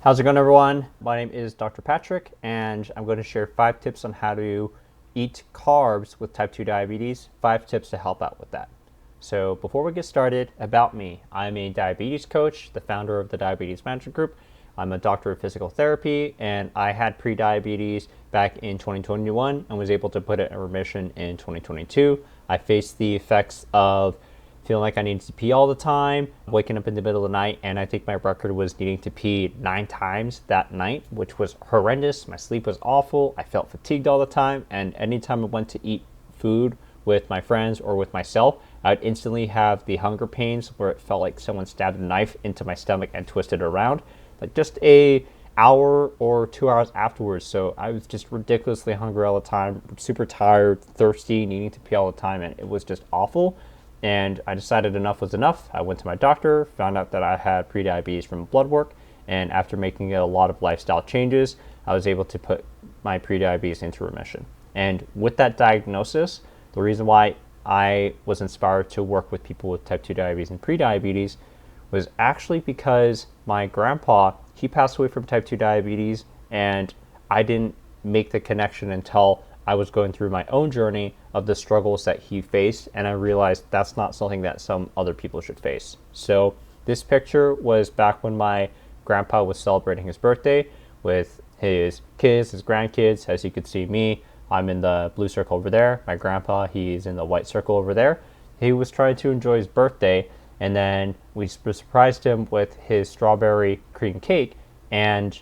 How's it going, everyone? My name is Dr. Patrick, and I'm going to share 5 tips on how to eat carbs with type 2 diabetes, 5 tips to help out with that. So before we get started, about me. I'm a diabetes coach, the founder of the Diabetes Management Group. I'm a doctor of physical therapy, and I had prediabetes back in 2021 and was able to put it in remission in 2022. I faced the effects of feeling like I needed to pee all the time, waking up in the middle of the night, and I think my record was needing to pee 9 times that night, which was horrendous. My sleep was awful. I felt fatigued all the time, and anytime I went to eat food with my friends or with myself, I'd instantly have the hunger pains where it felt like someone stabbed a knife into my stomach and twisted it around, like just a hour or 2 hours afterwards. So I was just ridiculously hungry all the time, super tired, thirsty, needing to pee all the time, and it was just awful. And I decided enough was enough. I went to my doctor, found out that I had prediabetes from blood work, and after making a lot of lifestyle changes, I was able to put my prediabetes into remission. And with that diagnosis, the reason why I was inspired to work with people with type 2 diabetes and prediabetes was actually because my grandpa, he passed away from type 2 diabetes, and I didn't make the connection until I was going through my own journey of the struggles that he faced, and I realized that's not something that some other people should face. So this picture was back when my grandpa was celebrating his birthday with his kids, his grandkids. As you could see me, I'm in the blue circle over there. My grandpa, he's in the white circle over there. He was trying to enjoy his birthday, and then we surprised him with his strawberry cream cake, and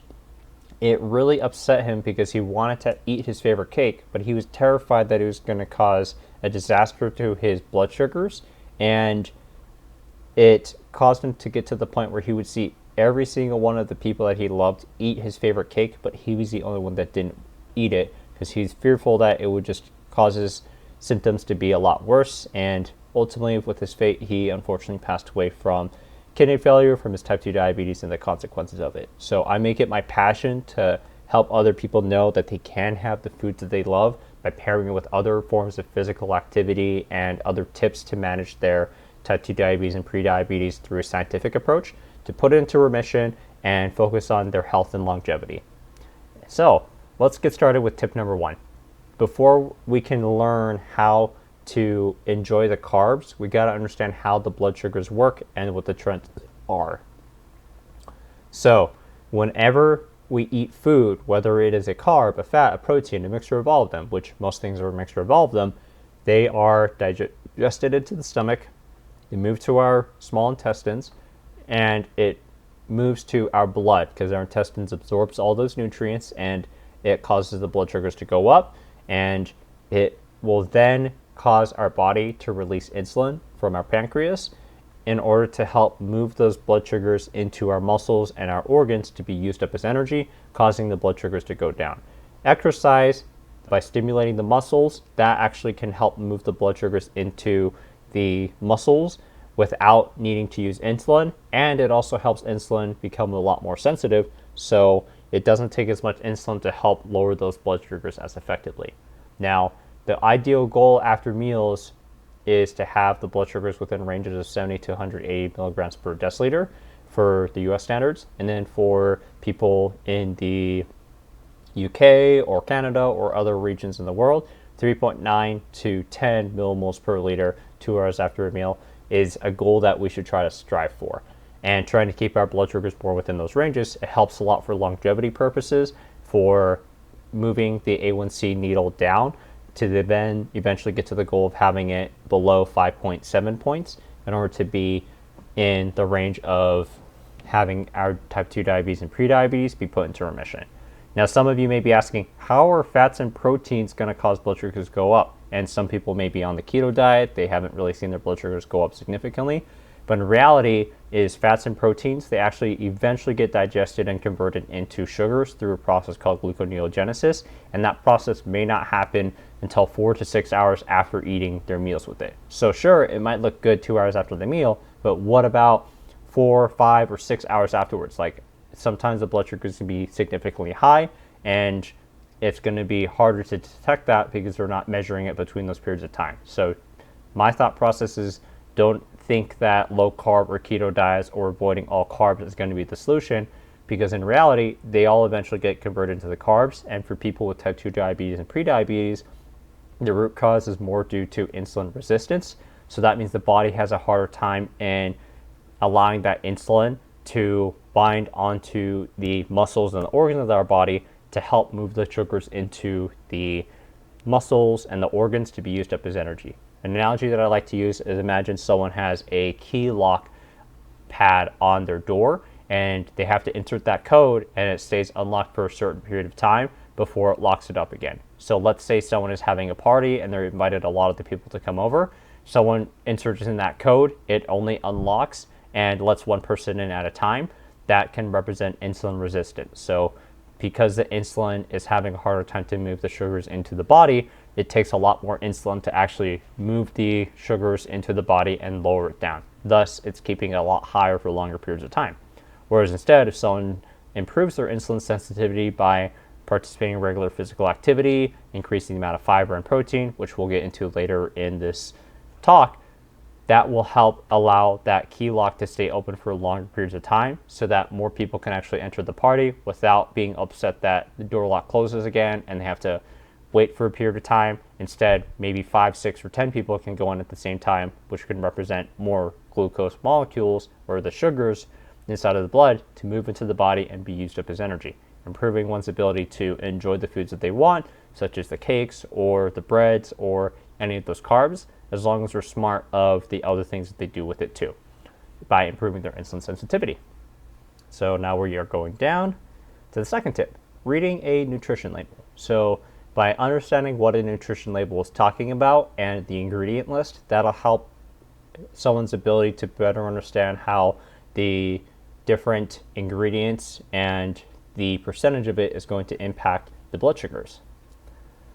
it really upset him because he wanted to eat his favorite cake, but he was terrified that it was going to cause a disaster to his blood sugars, and it caused him to get to the point where he would see every single one of the people that he loved eat his favorite cake, but he was the only one that didn't eat it because he's fearful that it would just cause his symptoms to be a lot worse. And ultimately, with his fate, he unfortunately passed away from kidney failure from his type 2 diabetes and the consequences of it. So I make it my passion to help other people know that they can have the foods that they love by pairing it with other forms of physical activity and other tips to manage their type 2 diabetes and prediabetes through a scientific approach to put it into remission and focus on their health and longevity. So let's get started with tip number 1. Before we can learn how to enjoy the carbs, we got to understand how the blood sugars work and what the trends are. So whenever we eat food, whether it is a carb, a fat, a protein, a mixture of all of them, which most things are a mixture of all of them, they are digested into the stomach, they move to our small intestines, and it moves to our blood because our intestines absorbs all those nutrients, and it causes the blood sugars to go up, and it will then cause our body to release insulin from our pancreas in order to help move those blood sugars into our muscles and our organs to be used up as energy, causing the blood sugars to go down. Exercise, by stimulating the muscles, that actually can help move the blood sugars into the muscles without needing to use insulin, and it also helps insulin become a lot more sensitive, so it doesn't take as much insulin to help lower those blood sugars as effectively. Now, the ideal goal after meals is to have the blood sugars within ranges of 70 to 180 milligrams per deciliter for the US standards. And then for people in the UK or Canada or other regions in the world, 3.9 to 10 millimoles per liter 2 hours after a meal is a goal that we should try to strive for. And trying to keep our blood sugars more within those ranges, it helps a lot for longevity purposes, for moving the A1C needle down, to then eventually get to the goal of having it below 5.7 points in order to be in the range of having our type 2 diabetes and prediabetes be put into remission. Now, some of you may be asking, how are fats and proteins going to cause blood sugars to go up? And some people may be on the keto diet. They haven't really seen their blood sugars go up significantly. But in reality is fats and proteins, they actually eventually get digested and converted into sugars through a process called gluconeogenesis. And that process may not happen until 4 to 6 hours after eating their meals with it. So sure, it might look good 2 hours after the meal, but what about 4, 5, or 6 hours afterwards? Like sometimes the blood sugar is going to be significantly high, and it's going to be harder to detect that because they're not measuring it between those periods of time. So my thought process is, don't think that low carb or keto diets or avoiding all carbs is going to be the solution. because in reality, they all eventually get converted into the carbs. And for people with type 2 diabetes and prediabetes, the root cause is more due to insulin resistance. So that means the body has a harder time in allowing that insulin to bind onto the muscles and the organs of our body to help move the sugars into the muscles and the organs to be used up as energy. An analogy that I like to use is, imagine someone has a key lock pad on their door and they have to insert that code and it stays unlocked for a certain period of time before it locks it up again. So let's say someone is having a party and they're invited a lot of the people to come over. Someone inserts in that code, it only unlocks and lets one person in at a time. That can represent insulin resistance. So because the insulin is having a harder time to move the sugars into the body, it takes a lot more insulin to actually move the sugars into the body and lower it down. Thus, it's keeping it a lot higher for longer periods of time. Whereas instead, if someone improves their insulin sensitivity by participating in regular physical activity, increasing the amount of fiber and protein, which we'll get into later in this talk, that will help allow that key lock to stay open for longer periods of time so that more people can actually enter the party without being upset that the door lock closes again and they have to wait for a period of time. Instead, maybe 5, 6, or 10 people can go in at the same time, which can represent more glucose molecules or the sugars inside of the blood to move into the body and be used up as energy, improving one's ability to enjoy the foods that they want, such as the cakes or the breads or any of those carbs, as long as they're smart of the other things that they do with it too, by improving their insulin sensitivity. So now we are going down to the second tip, reading a nutrition label. So by understanding what a nutrition label is talking about and the ingredient list, that'll help someone's ability to better understand how the different ingredients and the percentage of it is going to impact the blood sugars.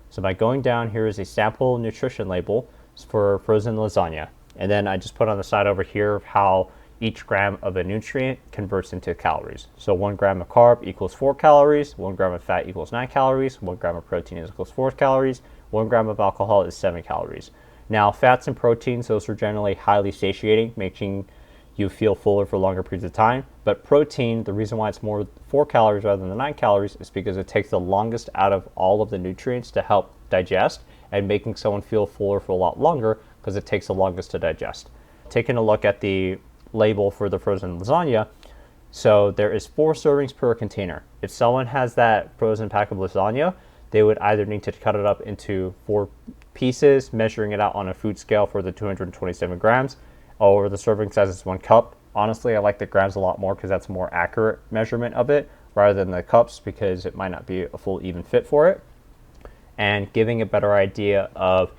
So by going down, here is a sample nutrition label for frozen lasagna. And then I just put on the side over here how each gram of a nutrient converts into calories. So 1 gram of carb equals 4 calories, 1 gram of fat equals 9 calories, 1 gram of protein equals 4 calories, 1 gram of alcohol is 7 calories. Now, fats and proteins, those are generally highly satiating, making you feel fuller for longer periods of time. But protein, the reason why it's more 4 calories rather than 9 calories is because it takes the longest out of all of the nutrients to help digest, and making someone feel fuller for a lot longer because it takes the longest to digest. Taking a look at the label for the frozen lasagna, so there is 4 servings per container. If someone has that frozen pack of lasagna, they would either need to cut it up into 4 pieces, measuring it out on a food scale for the 227 grams, or the serving size is 1 cup. Honestly, I like the grams a lot more because that's a more accurate measurement of it rather than the cups, because it might not be a full even fit for it. And giving a better idea of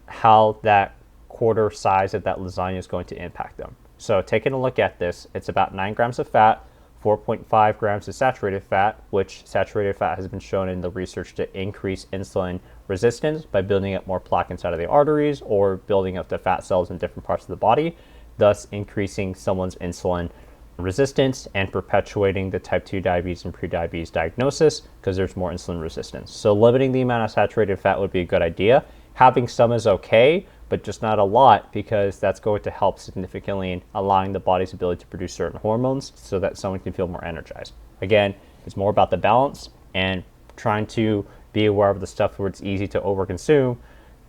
how that quarter size of that lasagna is going to impact them. So taking a look at this, it's about 9 grams of fat, 4.5 grams of saturated fat, which saturated fat has been shown in the research to increase insulin resistance by building up more plaque inside of the arteries or building up the fat cells in different parts of the body, thus increasing someone's insulin resistance and perpetuating the type 2 diabetes and prediabetes diagnosis because there's more insulin resistance. So limiting the amount of saturated fat would be a good idea. Having some is okay, but just not a lot, because that's going to help significantly in allowing the body's ability to produce certain hormones so that someone can feel more energized. Again, it's more about the balance and trying to be aware of the stuff where it's easy to overconsume,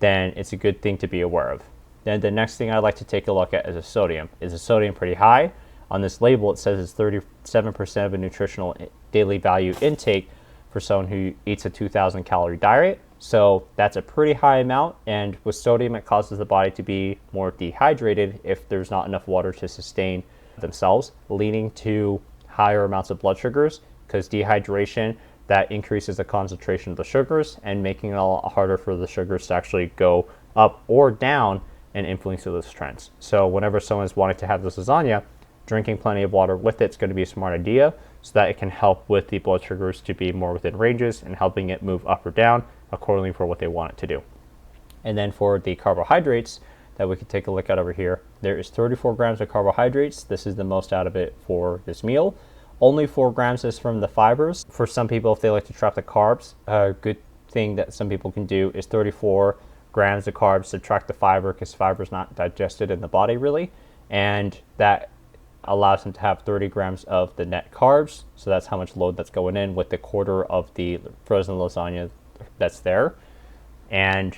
then it's a good thing to be aware of. Then the next thing I'd like to take a look at is the sodium. Is the sodium pretty high? On this label, it says it's 37% of a nutritional daily value intake for someone who eats a 2,000 calorie diet. So that's a pretty high amount. And with sodium, it causes the body to be more dehydrated if there's not enough water to sustain themselves, leading to higher amounts of blood sugars, because dehydration, that increases the concentration of the sugars and making it a lot harder for the sugars to actually go up or down and influence those trends. So whenever someone's wanting to have this lasagna, drinking plenty of water with it's going to be a smart idea so that it can help with the blood sugars to be more within ranges and helping it move up or down accordingly for what they want it to do. And then for the carbohydrates that we can take a look at over here, there is 34 grams of carbohydrates. This is the most out of it for this meal. Only 4 grams is from the fibers. For some people, if they like to trap the carbs, a good thing that some people can do is 34 grams of carbs, subtract the fiber, because fiber is not digested in the body really, and that allows them to have 30 grams of the net carbs. So that's how much load that's going in with the quarter of the frozen lasagna that's there. And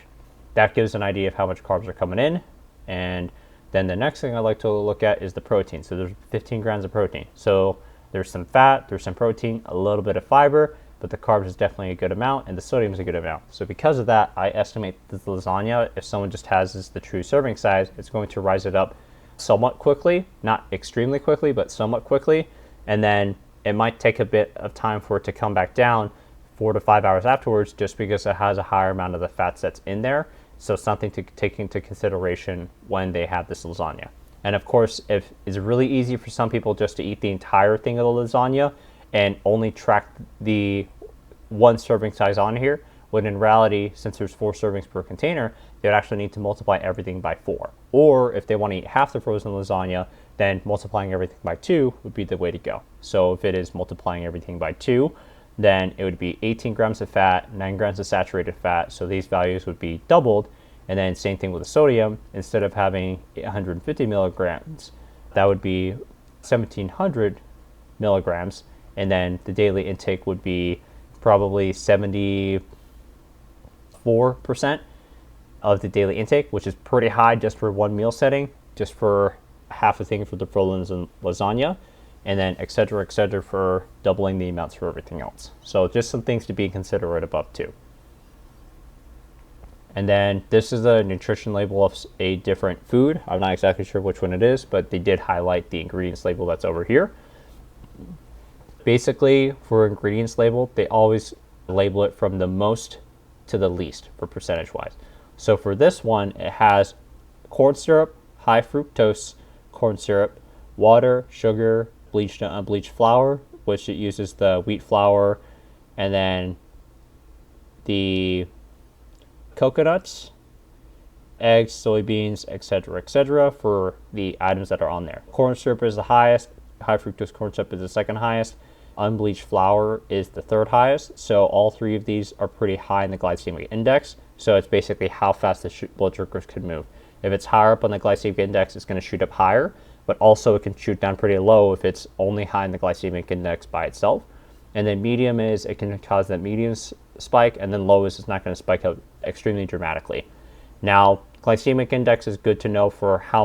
that gives an idea of how much carbs are coming in. And then the next thing I like to look at is the protein. So there's 15 grams of protein. So there's some fat, there's some protein, a little bit of fiber, but the carbs is definitely a good amount and the sodium is a good amount. So because of that, I estimate that the lasagna, if someone just has this, the true serving size, it's going to rise it up somewhat quickly, not extremely quickly, but somewhat quickly. And then it might take a bit of time for it to come back down 4 to 5 hours afterwards, just because it has a higher amount of the fats that's in there. So something to take into consideration when they have this lasagna. And of course, if it's really easy for some people just to eat the entire thing of the lasagna and only track the one serving size on here, when in reality, since there's 4 servings per container, they would actually need to multiply everything by 4. Or if they want to eat half the frozen lasagna, then multiplying everything by 2 would be the way to go. So if it is multiplying everything by 2, then it would be 18 grams of fat, 9 grams of saturated fat. So these values would be doubled. And then same thing with the sodium. Instead of having 150 milligrams, that would be 1700 milligrams. And then the daily intake would be probably 74% of the daily intake, which is pretty high just for one meal setting, just for half a thing for the frozen lasagna, and then et cetera for doubling the amounts for everything else. So just some things to be considerate about too. And then this is a nutrition label of a different food. I'm not exactly sure which one it is, but they did highlight the ingredients label that's over here. Basically, for ingredients label, they always label it from the most to the least for percentage wise. So for this one, it has corn syrup, high fructose corn syrup, water, sugar, bleached and unbleached flour, which it uses the wheat flour, and then the coconuts, eggs, soybeans, etc. for the items that are on there. Corn syrup is the highest, high fructose corn syrup is the second highest, unbleached flour is the third highest. So all 3 of these are pretty high in the glycemic index. So it's basically how fast the blood sugars can move. If it's higher up on the glycemic index, it's going to shoot up higher, but also it can shoot down pretty low if it's only high in the glycemic index by itself. And then medium is, it can cause that medium spike, and then low is it's not going to spike up extremely dramatically. Now, glycemic index is good to know for how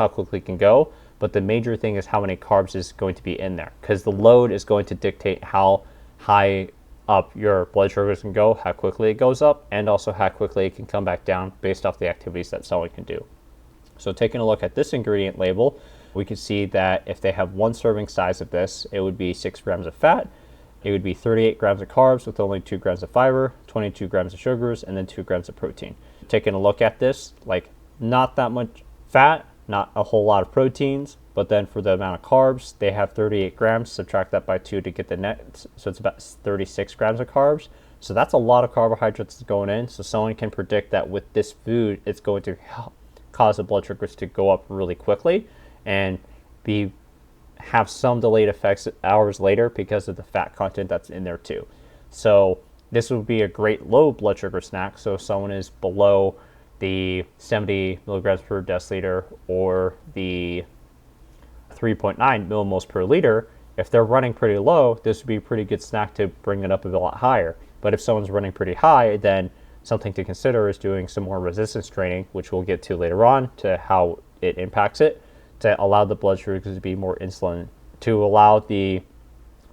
quickly it can go, but the major thing is how many carbs is going to be in there, because the load is going to dictate how high up your blood sugars can go, how quickly it goes up, and also how quickly it can come back down based off the activities that someone can do. So taking a look at this ingredient label, we can see that if they have 1 serving size of this, it would be 6 grams of fat, it would be 38 grams of carbs with only 2 grams of fiber, 22 grams of sugars, and then 2 grams of protein. Taking a look at this, like not that much fat, not a whole lot of proteins, but then for the amount of carbs, they have 38 grams, subtract that by 2 to get the net, so it's about 36 grams of carbs. So that's a lot of carbohydrates going in, so someone can predict that with this food, it's going to cause the blood sugars to go up really quickly and have some delayed effects hours later because of the fat content that's in there too. So this would be a great low blood sugar snack. So if someone is below the 70 milligrams per deciliter or the 3.9 millimoles per liter, if they're running pretty low, this would be a pretty good snack to bring it up a lot higher. But if someone's running pretty high, then something to consider is doing some more resistance training, which we'll get to later on, to how it impacts it, to allow the blood sugars to be more insulin, to allow the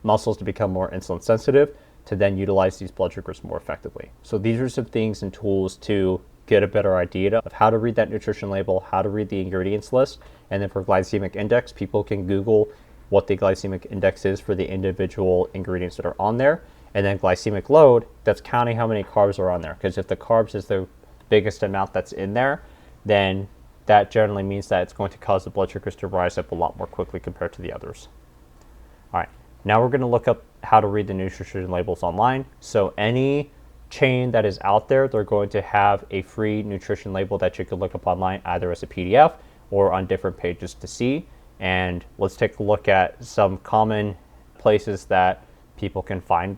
muscles to become more insulin sensitive, to then utilize these blood sugars more effectively. So these are some things and tools to get a better idea of how to read that nutrition label, how to read the ingredients list, and then for glycemic index, people can Google what the glycemic index is for the individual ingredients that are on there, and then glycemic load, that's counting how many carbs are on there, because if the carbs is the biggest amount that's in there, then that generally means that it's going to cause the blood sugars to rise up a lot more quickly compared to the others. All right, now we're going to look up how to read the nutrition labels online. So any chain that is out there, they're going to have a free nutrition label that you can look up online, either as a PDF or on different pages to see. And let's take a look at some common places that people can find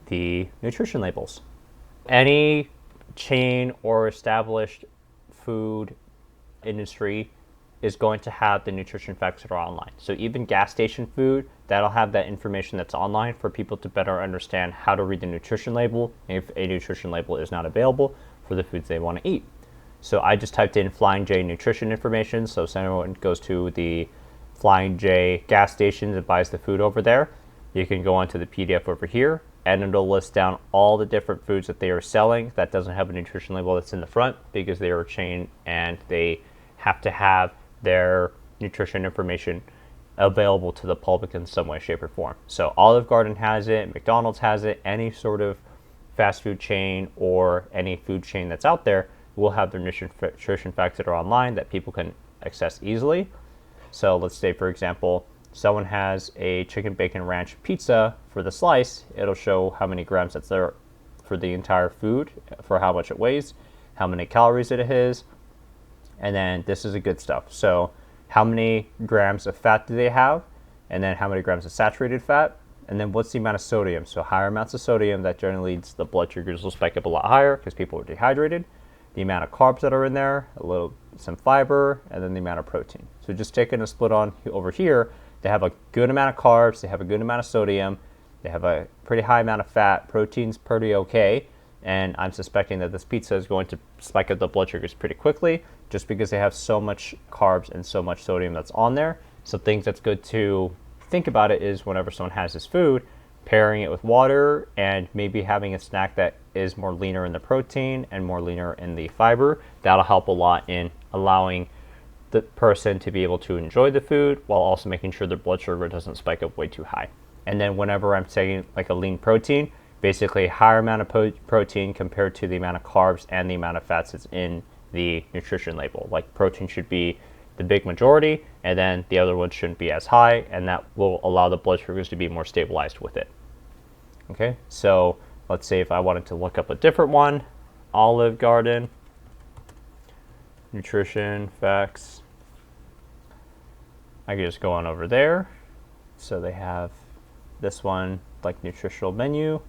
the nutrition labels. Any chain or established food industry is going to have the nutrition facts that are online. So even gas station food, that'll have that information that's online for people to better understand how to read the nutrition label if a nutrition label is not available for the foods they want to eat. So I just typed in Flying J nutrition information. So if anyone goes to the Flying J gas stations and buys the food over there, you can go onto the PDF over here and it'll list down all the different foods that they are selling that doesn't have a nutrition label that's in the front, because they are a chain and they have to have their nutrition information available to the public in some way, shape, or form. So Olive Garden has it, McDonald's has it, any sort of fast food chain or any food chain that's out there will have their nutrition facts that are online that people can access easily. So let's say, for example, someone has a chicken bacon ranch pizza. For the slice, it'll show how many grams that's there for the entire food, for how much it weighs, how many calories it is, and then this is the good stuff. So how many grams of fat do they have, and then how many grams of saturated fat, and then what's the amount of sodium. So higher amounts of sodium, that generally leads the blood sugars will spike up a lot higher because people are dehydrated. The amount of carbs that are in there, some fiber, and then the amount of protein. So just taking a split on over here, they have a good amount of carbs, they have a good amount of sodium, they have a pretty high amount of fat, protein's pretty okay, and I'm suspecting that this pizza is going to spike up the blood sugars pretty quickly just because they have so much carbs and so much sodium that's on there. So things that's good to think about it is whenever someone has this food, pairing it with water and maybe having a snack that is more leaner in the protein and more leaner in the fiber. That'll help a lot in allowing the person to be able to enjoy the food while also making sure their blood sugar doesn't spike up way too high. And then whenever I'm saying like a lean protein, basically a higher amount of protein compared to the amount of carbs and the amount of fats that's in the nutrition label. Like protein should be the big majority, and then the other ones shouldn't be as high, and that will allow the blood sugars to be more stabilized with it. Okay, so let's say if I wanted to look up a different one, Olive Garden, nutrition facts. I can just go on over there. So they have this one, like nutritional menu.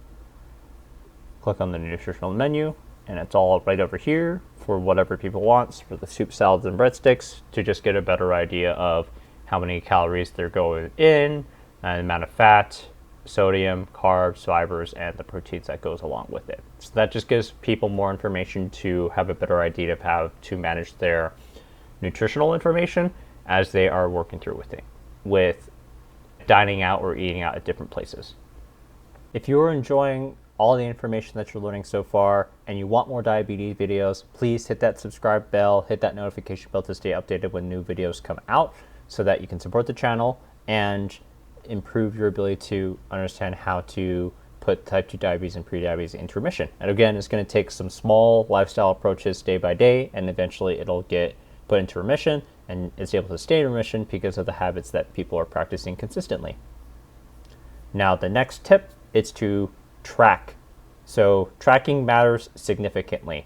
Click on the nutritional menu, and it's all right over here for whatever people want, for the soup, salads, and breadsticks, to just get a better idea of how many calories they're going in, and the amount of fat, sodium, carbs, fibers, and the proteins that goes along with it. So that just gives people more information to have a better idea of how to manage their nutritional information as they are working through with dining out or eating out at different places. If you're enjoying all the information that you're learning so far and you want more diabetes videos, please hit that subscribe bell, hit that notification bell to stay updated when new videos come out so that you can support the channel and improve your ability to understand how to put type 2 diabetes and prediabetes into remission. And again, it's going to take some small lifestyle approaches day by day, and eventually it'll get put into remission, and it's able to stay in remission because of the habits that people are practicing consistently. Now, the next tip is to track. So tracking matters significantly.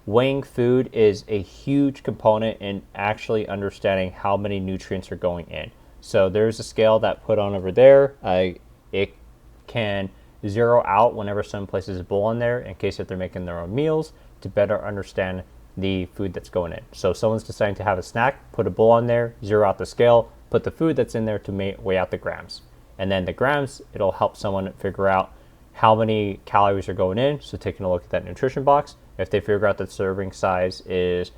Weighing food is a huge component in actually understanding how many nutrients are going in. So there's a scale that put on over there. It can zero out whenever someone places a bowl in there in case if they're making their own meals to better understand the food that's going in. So if someone's deciding to have a snack, put a bowl on there, zero out the scale, put the food that's in there to weigh out the grams. And then the grams, it'll help someone figure out how many calories are going in. So taking a look at that nutrition box, if they figure out that serving size is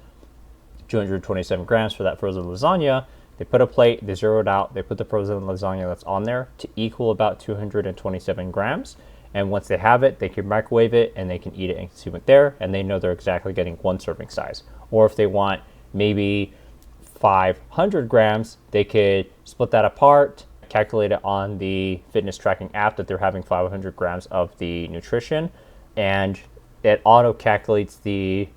227 grams for that frozen lasagna, they put a plate, they zero it out, they put the frozen lasagna that's on there to equal about 227 grams. And once they have it, they can microwave it and they can eat it and consume it there, and they know they're exactly getting one serving size. Or if they want maybe 500 grams, they could split that apart, calculate it on the fitness tracking app that they're having 500 grams of the nutrition, and it auto calculates the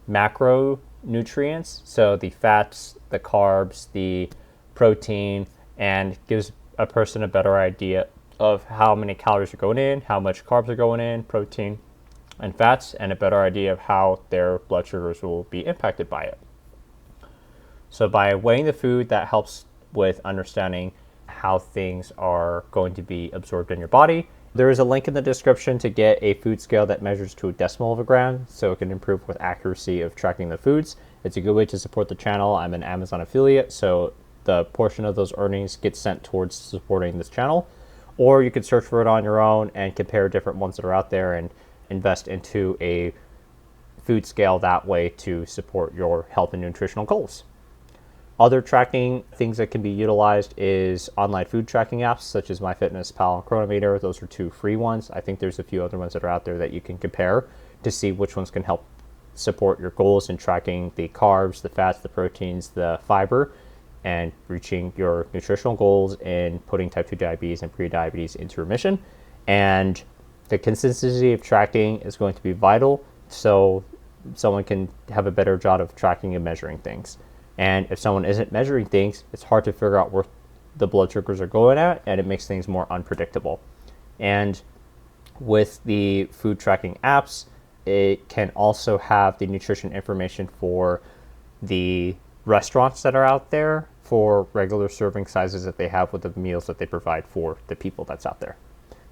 macronutrients, so the fats, the carbs, the protein, and gives a person a better idea of how many calories are going in, how much carbs are going in, protein and fats, and a better idea of how their blood sugars will be impacted by it. So by weighing the food, that helps with understanding how things are going to be absorbed in your body. There is a link in the description to get a food scale that measures to a decimal of a gram, so it can improve with accuracy of tracking the foods. It's a good way to support the channel. I'm an Amazon affiliate, so the portion of those earnings gets sent towards supporting this channel. Or you could search for it on your own and compare different ones that are out there and invest into a food scale that way to support your health and nutritional goals. Other tracking things that can be utilized is online food tracking apps such as MyFitnessPal and Chronometer. Those are two free ones. I think there's a few other ones that are out there that you can compare to see which ones can help support your goals in tracking the carbs, the fats, the proteins, the fiber, and reaching your nutritional goals and putting type 2 diabetes and prediabetes into remission. And the consistency of tracking is going to be vital so someone can have a better job of tracking and measuring things. And if someone isn't measuring things, it's hard to figure out where the blood sugars are going at, and it makes things more unpredictable. And with the food tracking apps, it can also have the nutrition information for the restaurants that are out there for regular serving sizes that they have with the meals that they provide for the people that's out there.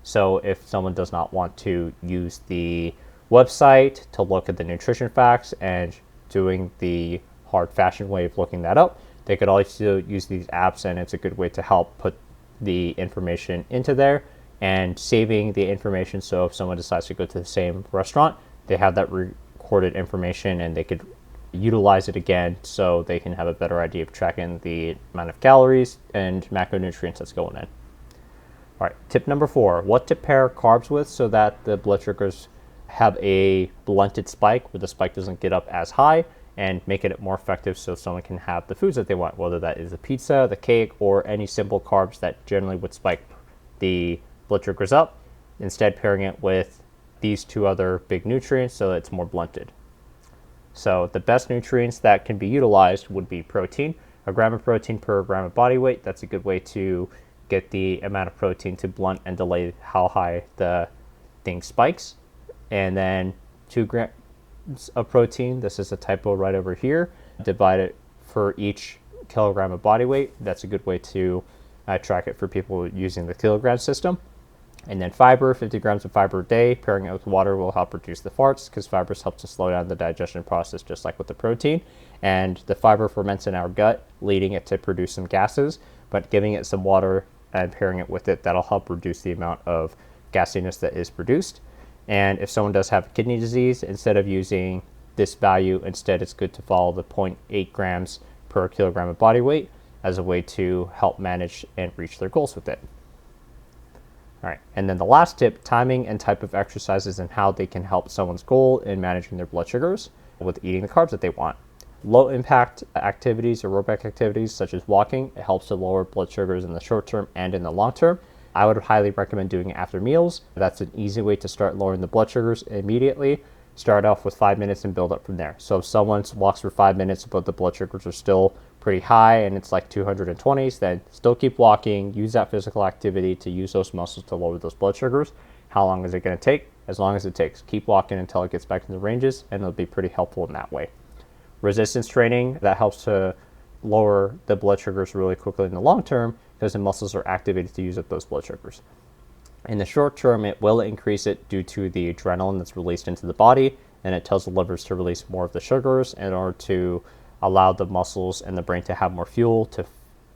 So if someone does not want to use the website to look at the nutrition facts and doing the hard fashioned way of looking that up, they could also use these apps, and it's a good way to help put the information into there and saving the information. So if someone decides to go to the same restaurant, they have that recorded information and they could utilize it again so they can have a better idea of tracking the amount of calories and macronutrients that's going in. All right, tip number 4, what to pair carbs with so that the blood sugars have a blunted spike where the spike doesn't get up as high, and make it more effective so someone can have the foods that they want, whether that is the pizza, the cake, or any simple carbs that generally would spike the blood sugars up, instead pairing it with these two other big nutrients so that it's more blunted. So the best nutrients that can be utilized would be protein, a gram of protein per gram of body weight. That's a good way to get the amount of protein to blunt and delay how high the thing spikes. And then 2 grams of protein, this is a typo right over here, divide it for each kilogram of body weight. That's a good way to track it for people using the kilogram system. And then fiber, 50 grams of fiber a day, pairing it with water will help reduce the farts because fibers help to slow down the digestion process just like with the protein. And the fiber ferments in our gut, leading it to produce some gases, but giving it some water and pairing it with it, that'll help reduce the amount of gasiness that is produced. And if someone does have kidney disease, instead of using this value, instead it's good to follow the 0.8 grams per kilogram of body weight as a way to help manage and reach their goals with it. All right, and then the last tip, timing and type of exercises and how they can help someone's goal in managing their blood sugars with eating the carbs that they want. Low impact activities, aerobic activities such as walking, it helps to lower blood sugars in the short term and in the long term. I would highly recommend doing it after meals. That's an easy way to start lowering the blood sugars immediately. Start off with 5 minutes and build up from there. So if someone walks for 5 minutes but the blood sugars are still pretty high and it's like 220s, then still keep walking, use that physical activity to use those muscles to lower those blood sugars. How long is it going to take? As long as it takes. Keep walking until it gets back in the ranges, and it'll be pretty helpful in that way. Resistance training, that helps to lower the blood sugars really quickly in the long term because the muscles are activated to use up those blood sugars. In the short term, it will increase it due to the adrenaline that's released into the body, and it tells the livers to release more of the sugars in order to allow the muscles and the brain to have more fuel to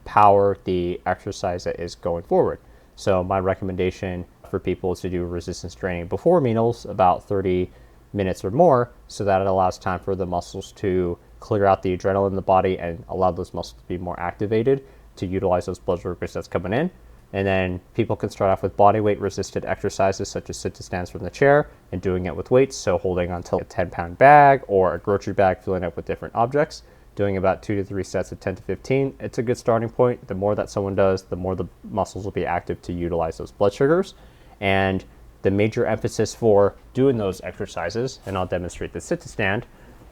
power the exercise that is going forward. So my recommendation for people is to do resistance training before meals, about 30 minutes or more, so that it allows time for the muscles to clear out the adrenaline in the body and allow those muscles to be more activated to utilize those blood sugars that's coming in. And then people can start off with body weight resisted exercises such as sit to stands from the chair and doing it with weights. So holding onto a 10-pound bag or a grocery bag, filling it with different objects, doing about 2 to 3 sets of 10 to 15. It's a good starting point. The more that someone does, the more the muscles will be active to utilize those blood sugars. And the major emphasis for doing those exercises, and I'll demonstrate the sit to stand,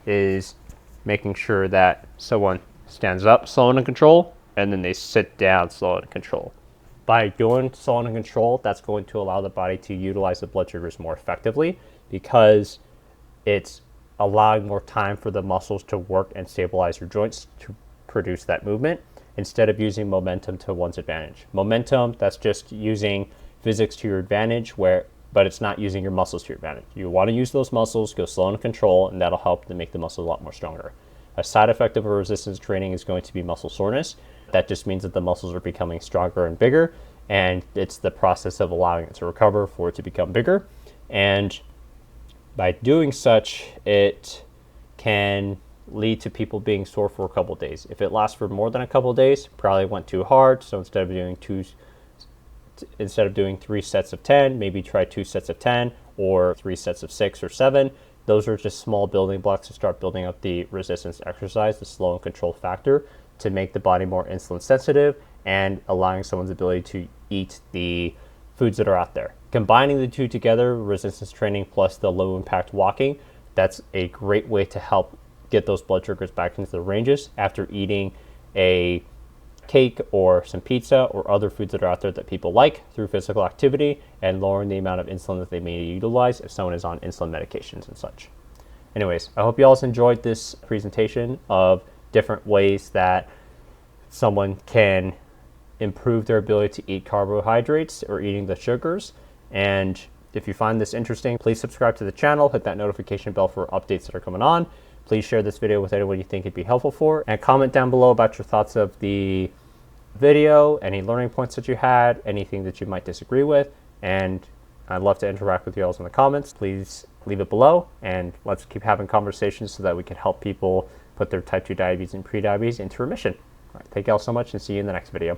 is making sure that someone stands up slow and in control, and then they sit down slow and in control. By doing slow and in control, that's going to allow the body to utilize the blood sugars more effectively because it's allowing more time for the muscles to work and stabilize your joints to produce that movement instead of using momentum to one's advantage. Momentum, that's just using physics to your advantage, but it's not using your muscles to your advantage. You want to use those muscles, go slow and in control, and that'll help to make the muscles a lot more stronger. A side effect of a resistance training is going to be muscle soreness. That just means that the muscles are becoming stronger and bigger, and it's the process of allowing it to recover for it to become bigger. And by doing such, it can lead to people being sore for a couple days. If it lasts for more than a couple days, probably went too hard. So instead of doing 3 sets of 10, maybe try 2 sets of 10 or 3 sets of 6 or 7. Those are just small building blocks to start building up the resistance exercise, the slow and control factor, to make the body more insulin sensitive and allowing someone's ability to eat the foods that are out there. Combining the two together, resistance training plus the low impact walking, that's a great way to help get those blood sugars back into the ranges after eating a cake or some pizza or other foods that are out there that people like through physical activity, and lowering the amount of insulin that they may utilize if someone is on insulin medications and such. Anyways, I hope you all enjoyed this presentation of different ways that someone can improve their ability to eat carbohydrates or eating the sugars. And if you find this interesting, please subscribe to the channel, hit that notification bell for updates that are coming on. Please share this video with anyone you think it'd be helpful for, and comment down below about your thoughts of the video, any learning points that you had, anything that you might disagree with, and I'd love to interact with you all in the comments. Please leave it below, and let's keep having conversations so that we can help people put their type 2 diabetes and prediabetes into remission. All right, thank you all so much, and see you in the next video.